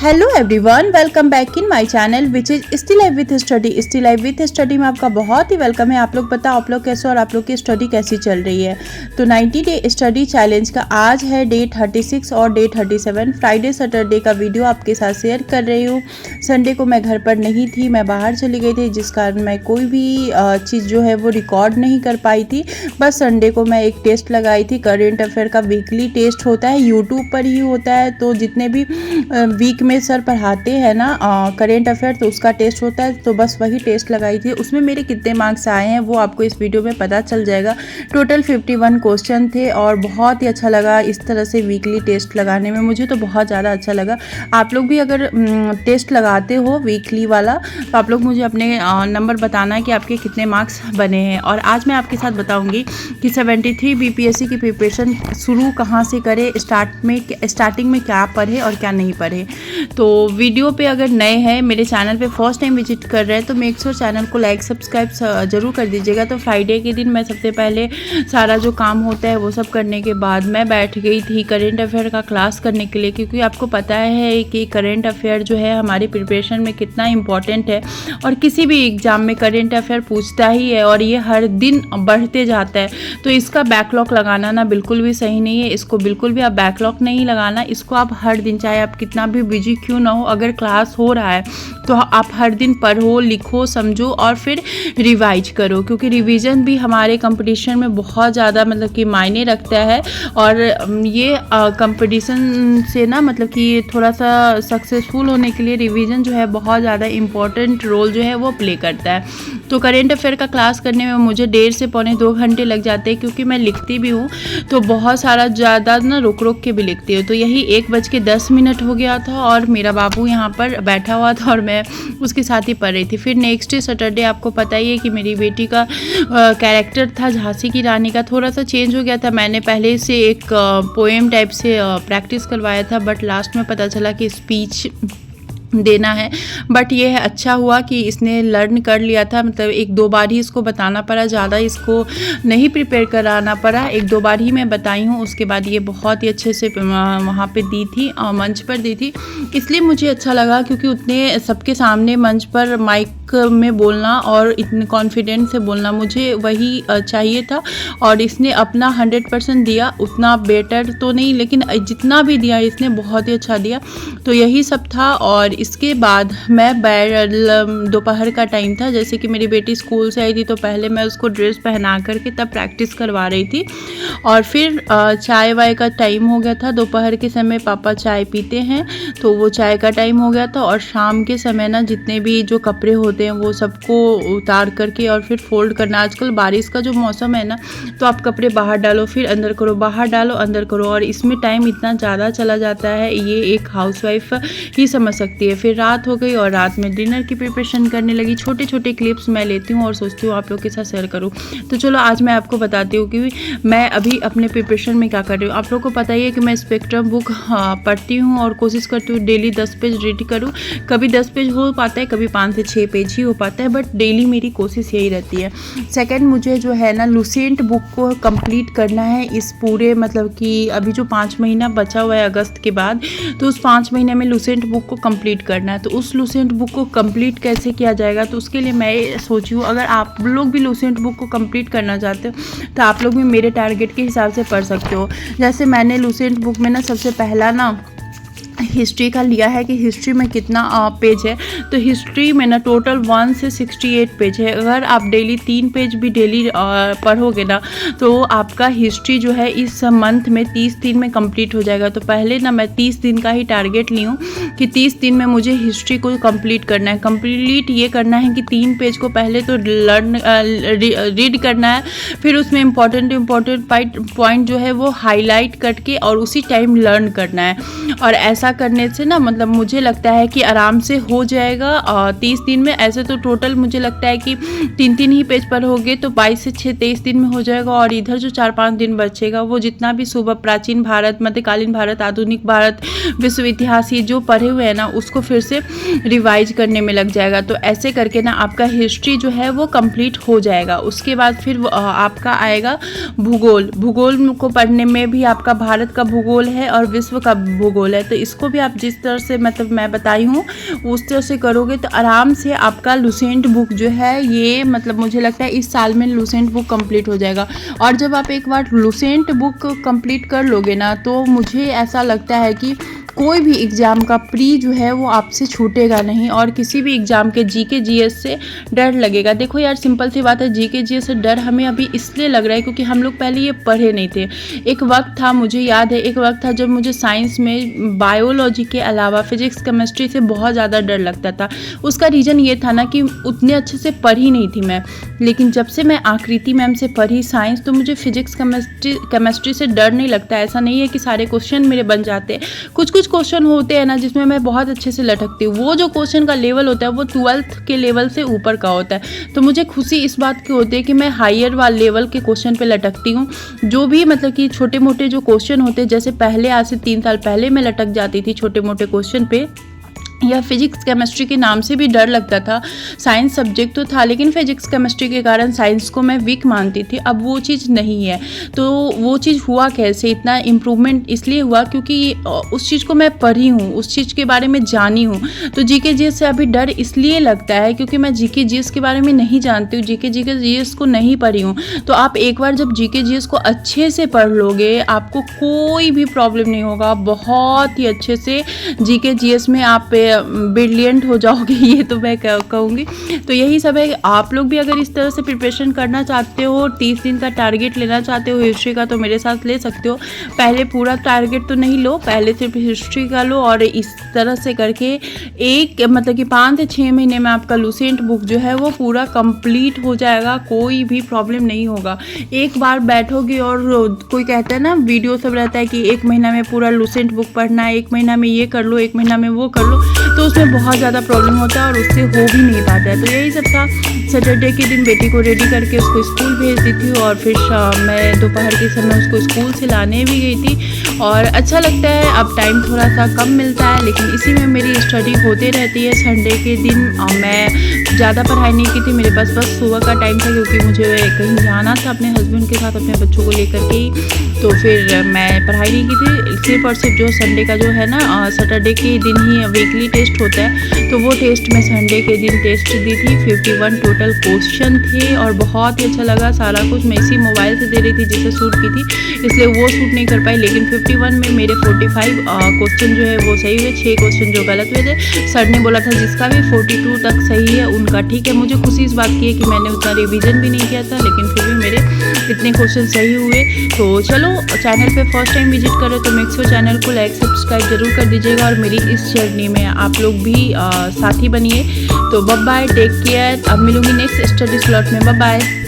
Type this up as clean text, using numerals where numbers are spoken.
Hello everyone, welcome back in my channel which is still life with study. Still life with study में आपका बहुत ही welcome है। आप लोग बताओ आप लोग कैसे और आप लोग की स्टडी कैसी चल रही है। तो 90 डे स्टडी चैलेंज का आज है डे 36 और डे 37। फ्राइडे सैटरडे का वीडियो आपके साथ शेयर कर रही हूँ। संडे को मैं घर पर नहीं थी, मैं बाहर चली गई थी, जिस कारण मैं कोई भी चीज़ जो है वो रिकॉर्ड नहीं कर पाई थी। बस संडे को मैं एक टेस्ट लगाई थी, करेंट अफेयर का वीकली टेस्ट होता है, यूट्यूब पर ही होता है। तो जितने भी वीक में सर पढ़ाते हैं ना करेंट अफेयर, तो उसका टेस्ट होता है। तो बस वही टेस्ट लगाई थी। उसमें मेरे कितने मार्क्स आए हैं वो आपको इस वीडियो में पता चल जाएगा। टोटल 51 क्वेश्चन थे और बहुत ही अच्छा लगा इस तरह से वीकली टेस्ट लगाने में। मुझे तो बहुत ज़्यादा अच्छा लगा। आप लोग भी अगर टेस्ट लगाते हो वीकली वाला तो आप लोग मुझे अपने नंबर बताना है कि आपके कितने मार्क्स बने हैं। और आज मैं आपके साथ बताऊँगी कि 73 बीपीएससी की प्रिपरेशन शुरू कहाँ से करें, स्टार्टिंग में क्या पढ़े और क्या नहीं पढ़े। तो वीडियो पे अगर नए हैं, मेरे चैनल पे फर्स्ट टाइम विजिट कर रहे हैं, तो मेक श्योर चैनल को लाइक सब्सक्राइब ज़रूर कर दीजिएगा। तो फ्राइडे के दिन मैं सबसे पहले सारा जो काम होता है वो सब करने के बाद मैं बैठ गई थी करेंट अफेयर का क्लास करने के लिए, क्योंकि आपको पता है कि करेंट अफेयर जो है हमारी प्रिपरेशन में कितना इम्पॉर्टेंट है। और किसी भी एग्ज़ाम में करेंट अफेयर पूछता ही है और ये हर दिन बढ़ते जाता है। तो इसका बैकलॉग लगाना ना बिल्कुल भी सही नहीं है। इसको बिल्कुल भी आप बैकलॉग नहीं लगाना। इसको आप हर दिन, चाहे आप कितना भी बिजी क्यों ना हो, अगर क्लास हो रहा है तो आप हर दिन पढ़ो, लिखो, समझो और फिर रिवाइज करो, क्योंकि रिवीजन भी हमारे कंपटीशन में बहुत ज़्यादा मतलब कि मायने रखता है। और ये कंपटीशन से ना मतलब कि थोड़ा सा सक्सेसफुल होने के लिए रिवीजन जो है बहुत ज़्यादा इम्पॉर्टेंट रोल जो है वो प्ले करता है। तो करेंट अफेयर का क्लास करने में मुझे 1.5 से पौने 2 घंटे लग जाते हैं, क्योंकि मैं लिखती भी हूँ तो बहुत सारा ज़्यादा ना रुक रुक के भी लिखती हूँ। तो यही 1:10 हो गया था और मेरा बाबू यहाँ पर बैठा हुआ था और मैं उसके साथ ही पढ़ रही थी। फिर नेक्स्ट डे सैटरडे आपको पता ही है कि मेरी बेटी का कैरेक्टर था झांसी की रानी का, थोड़ा सा चेंज हो गया था। मैंने पहले से एक पोएम टाइप से प्रैक्टिस करवाया था, बट लास्ट में पता चला कि स्पीच देना है। बट ये है अच्छा हुआ कि इसने लर्न कर लिया था, मतलब 1-2 बार ही इसको बताना पड़ा, ज़्यादा इसको नहीं प्रिपेयर कराना पड़ा। 1-2 बार ही मैं बताई हूँ, उसके बाद ये बहुत ही अच्छे से वहाँ पे दी थी, मंच पर दी थी। इसलिए मुझे अच्छा लगा, क्योंकि उतने सबके सामने मंच पर माइक में बोलना और इतने कॉन्फिडेंस से बोलना, मुझे वही चाहिए था। और इसने अपना 100% दिया। उतना बेटर तो नहीं, लेकिन जितना भी दिया इसने बहुत ही अच्छा दिया। तो यही सब था। और इसके बाद मैं दोपहर का टाइम था, जैसे कि मेरी बेटी स्कूल से आई थी तो पहले मैं उसको ड्रेस पहना करके तब प्रैक्टिस करवा रही थी। और फिर चाय वाय का टाइम हो गया था। दोपहर के समय पापा चाय पीते हैं तो वो चाय का टाइम हो गया था। और शाम के समय ना जितने भी जो कपड़े होते हैं वो सबको उतार करके और फिर फोल्ड करना। आजकल बारिश का जो मौसम है ना, तो आप कपड़े बाहर डालो फिर अंदर करो, बाहर डालो अंदर करो, और इसमें टाइम इतना ज़्यादा चला जाता है, ये एक हाउसवाइफ ही समझ सकती है। फिर रात हो गई और रात में डिनर की प्रिपरेशन करने लगी। छोटे छोटे क्लिप्स मैं लेती हूँ और सोचती हूँ आप लोग के साथ शेयर करूँ। तो चलो आज मैं आपको बताती हूँ कि मैं अभी अपने प्रिपरेशन में क्या कर रही हूँ। आप लोग को पता ही है कि मैं स्पेक्ट्रम बुक पढ़ती हूँ और कोशिश करती हूँ डेली 10 पेज रीड करूँ। कभी 10 पेज हो पाता है, कभी 5 से 6 पेज ही हो पाता है, बट डेली मेरी कोशिश यही रहती है। सेकेंड, मुझे जो है ना लुसेंट बुक को कंप्लीट करना है इस पूरे, मतलब कि अभी जो 5 महीना बचा हुआ है अगस्त के बाद, तो उस 5 महीने में लुसेंट बुक को कंप्लीट करना है। तो उस लुसेंट बुक को कंप्लीट कैसे किया जाएगा, तो उसके लिए मैं सोची हूँ अगर आप लोग भी लुसेंट बुक को कंप्लीट करना चाहते हो तो आप लोग भी मेरे टारगेट के हिसाब से पढ़ सकते हो। जैसे मैंने लुसेंट बुक में ना सबसे पहला ना हिस्ट्री का लिया है कि हिस्ट्री में कितना पेज है। तो हिस्ट्री में ना टोटल 1 से 68 पेज है। अगर आप डेली 3 पेज भी डेली पढ़ोगे ना तो आपका हिस्ट्री जो है इस मंथ में 30 दिन में कंप्लीट हो जाएगा। तो पहले ना मैं 30 दिन का ही टारगेट ली हूँ कि 30 दिन में मुझे हिस्ट्री को कंप्लीट करना है। कंप्लीट ये करना है कि 3 पेज को पहले तो रीड करना है, फिर उसमें इम्पॉर्टेंट पॉइंट जो है वो हाईलाइट करके और उसी टाइम लर्न करना है। और ऐसा करने से ना मतलब मुझे लगता है कि आराम से हो जाएगा 30 दिन में। ऐसे तो टोटल मुझे लगता है कि 3 ही पेज पर होगे तो 22 से 6 23 दिन में हो जाएगा। और इधर जो 4-5 दिन बचेगा वो जितना भी सुबह प्राचीन भारत, मध्यकालीन भारत, आधुनिक भारत, विश्व इतिहास ये जो पढ़े हुए हैं ना उसको फिर से रिवाइज करने में लग जाएगा। तो ऐसे करके ना आपका हिस्ट्री जो है वो कंप्लीट हो जाएगा। उसके बाद फिर आपका आएगा भूगोल। भूगोल को पढ़ने में भी आपका भारत का भूगोल है और विश्व का भूगोल है, तो इसको भी आप जिस तरह से मतलब मैं बताई हूँ उस तरह से करोगे तो आराम से आपका लुसेंट बुक जो है ये मतलब मुझे लगता है इस साल में लुसेंट बुक कंप्लीट हो जाएगा। और जब आप एक बार लुसेंट बुक कंप्लीट कर लोगे ना तो मुझे ऐसा लगता है कि कोई भी एग्ज़ाम का प्री जो है वो आपसे छूटेगा नहीं और किसी भी एग्ज़ाम के जीके जीएस से डर लगेगा। देखो यार सिंपल सी बात है, जीके जीएस से डर हमें अभी इसलिए लग रहा है क्योंकि हम लोग पहले ये पढ़े नहीं थे। एक वक्त था, मुझे याद है, एक वक्त था जब मुझे साइंस में बायोलॉजी के अलावा फिजिक्स केमिस्ट्री से बहुत ज़्यादा डर लगता था। उसका रीज़न ये था ना कि उतने अच्छे से पढ़ी नहीं थी मैं, लेकिन जब से मैं आकृति मैम से पढ़ी साइंस तो मुझे फिजिक्स केमिस्ट्री से डर नहीं लगता। ऐसा नहीं है कि सारे क्वेश्चन मेरे बन जाते हैं, कुछ क्वेश्चन होते हैं ना जिसमें मैं बहुत अच्छे से लटकती हूँ। वो जो क्वेश्चन का लेवल होता है वो 12th के लेवल से ऊपर का होता है, तो मुझे खुशी इस बात की होती है कि मैं हायर वाले लेवल के क्वेश्चन पे लटकती हूँ। जो भी मतलब कि छोटे मोटे जो क्वेश्चन होते हैं, जैसे पहले आज से 3 साल पहले मैं लटक जाती थी छोटे मोटे क्वेश्चन पे, या फिजिक्स केमिस्ट्री के नाम से भी डर लगता था। साइंस सब्जेक्ट तो था लेकिन फिजिक्स केमिस्ट्री के कारण साइंस को मैं वीक मानती थी। अब वो चीज़ नहीं है। तो वो चीज़ हुआ कैसे, इतना इम्प्रूवमेंट इसलिए हुआ क्योंकि उस चीज़ को मैं पढ़ी हूँ, उस चीज़ के बारे में जानी हूँ। तो जीके जीएस से अभी डर इसलिए लगता है क्योंकि मैं जीके जीएस के बारे में नहीं जानती हूँ, जीके जीएस को नहीं पढ़ी हूँ। तो आप एक बार जब जीके जीएस को अच्छे से पढ़ लोगे आपको कोई भी प्रॉब्लम नहीं होगा। बहुत ही अच्छे से जीके जीएस में आप ब्रिलियंट हो जाओगे, ये तो मैं कहूँगी। तो यही सब है। आप लोग भी अगर इस तरह से प्रिपरेशन करना चाहते हो, 30 दिन का टारगेट लेना चाहते हो हिस्ट्री का, तो मेरे साथ ले सकते हो। पहले पूरा टारगेट तो नहीं लो, पहले सिर्फ हिस्ट्री का लो और इस तरह से करके एक मतलब कि 5 से 6 महीने में आपका लुसेंट बुक जो है वो पूरा कंप्लीट हो जाएगा। कोई भी प्रॉब्लम नहीं होगा। एक बार बैठोगे और कोई कहता है ना, वीडियो सब रहता है कि 1 महीना में पूरा लुसेंट बुक पढ़ना है, 1 महीना में ये कर लो, 1 महीना में वो कर लो, तो उसमें बहुत ज़्यादा प्रॉब्लम होता है और उससे हो भी नहीं पाता है। तो यही सब था। सैटरडे के दिन बेटी को रेडी करके उसको स्कूल भेज दी थी और फिर मैं दोपहर के समय उसको स्कूल से लाने भी गई थी। और अच्छा लगता है, अब टाइम थोड़ा सा कम मिलता है लेकिन इसी में मेरी स्टडी होती रहती है। संडे के दिन मैं ज़्यादा पढ़ाई नहीं की थी, मेरे पास बस सुबह का टाइम था क्योंकि मुझे कहीं जाना था अपने हस्बैंड के साथ, अपने बच्चों को लेकर के ही। तो फिर मैं पढ़ाई नहीं की थी। सिर्फ और सिर्फ जो संडे का जो है ना, सैटरडे के दिन ही वीकली टेस्ट होता है, तो वो टेस्ट मैं संडे के दिन टेस्ट दी थी। 51 टोटल क्वेश्चन थे और बहुत ही अच्छा लगा। सारा कुछ मैं इसी मोबाइल से दे रही थी जिसे शूट की थी, इसलिए वो शूट नहीं कर पाई। लेकिन 51 में मेरे 45 क्वेश्चन जो है वो सही हुए, 6 क्वेश्चन जो गलत हुए थे। सर ने बोला था जिसका भी 42 तक सही है उनका ठीक है। मुझे खुशी इस बात की है कि मैंने उतना रिवीजन भी नहीं किया था लेकिन फिर भी मेरे इतने क्वेश्चन सही हुए। तो चलो, चैनल पे फर्स्ट टाइम विजिट करें तो मेक श्योर चैनल को लाइक सब्सक्राइब जरूर कर दीजिएगा और मेरी इस जर्नी में आप लोग भी साथी बनिए। तो बाय बाय, टेक केयर। अब मिलूंगी नेक्स्ट स्टडी स्लॉट में। Bye bye.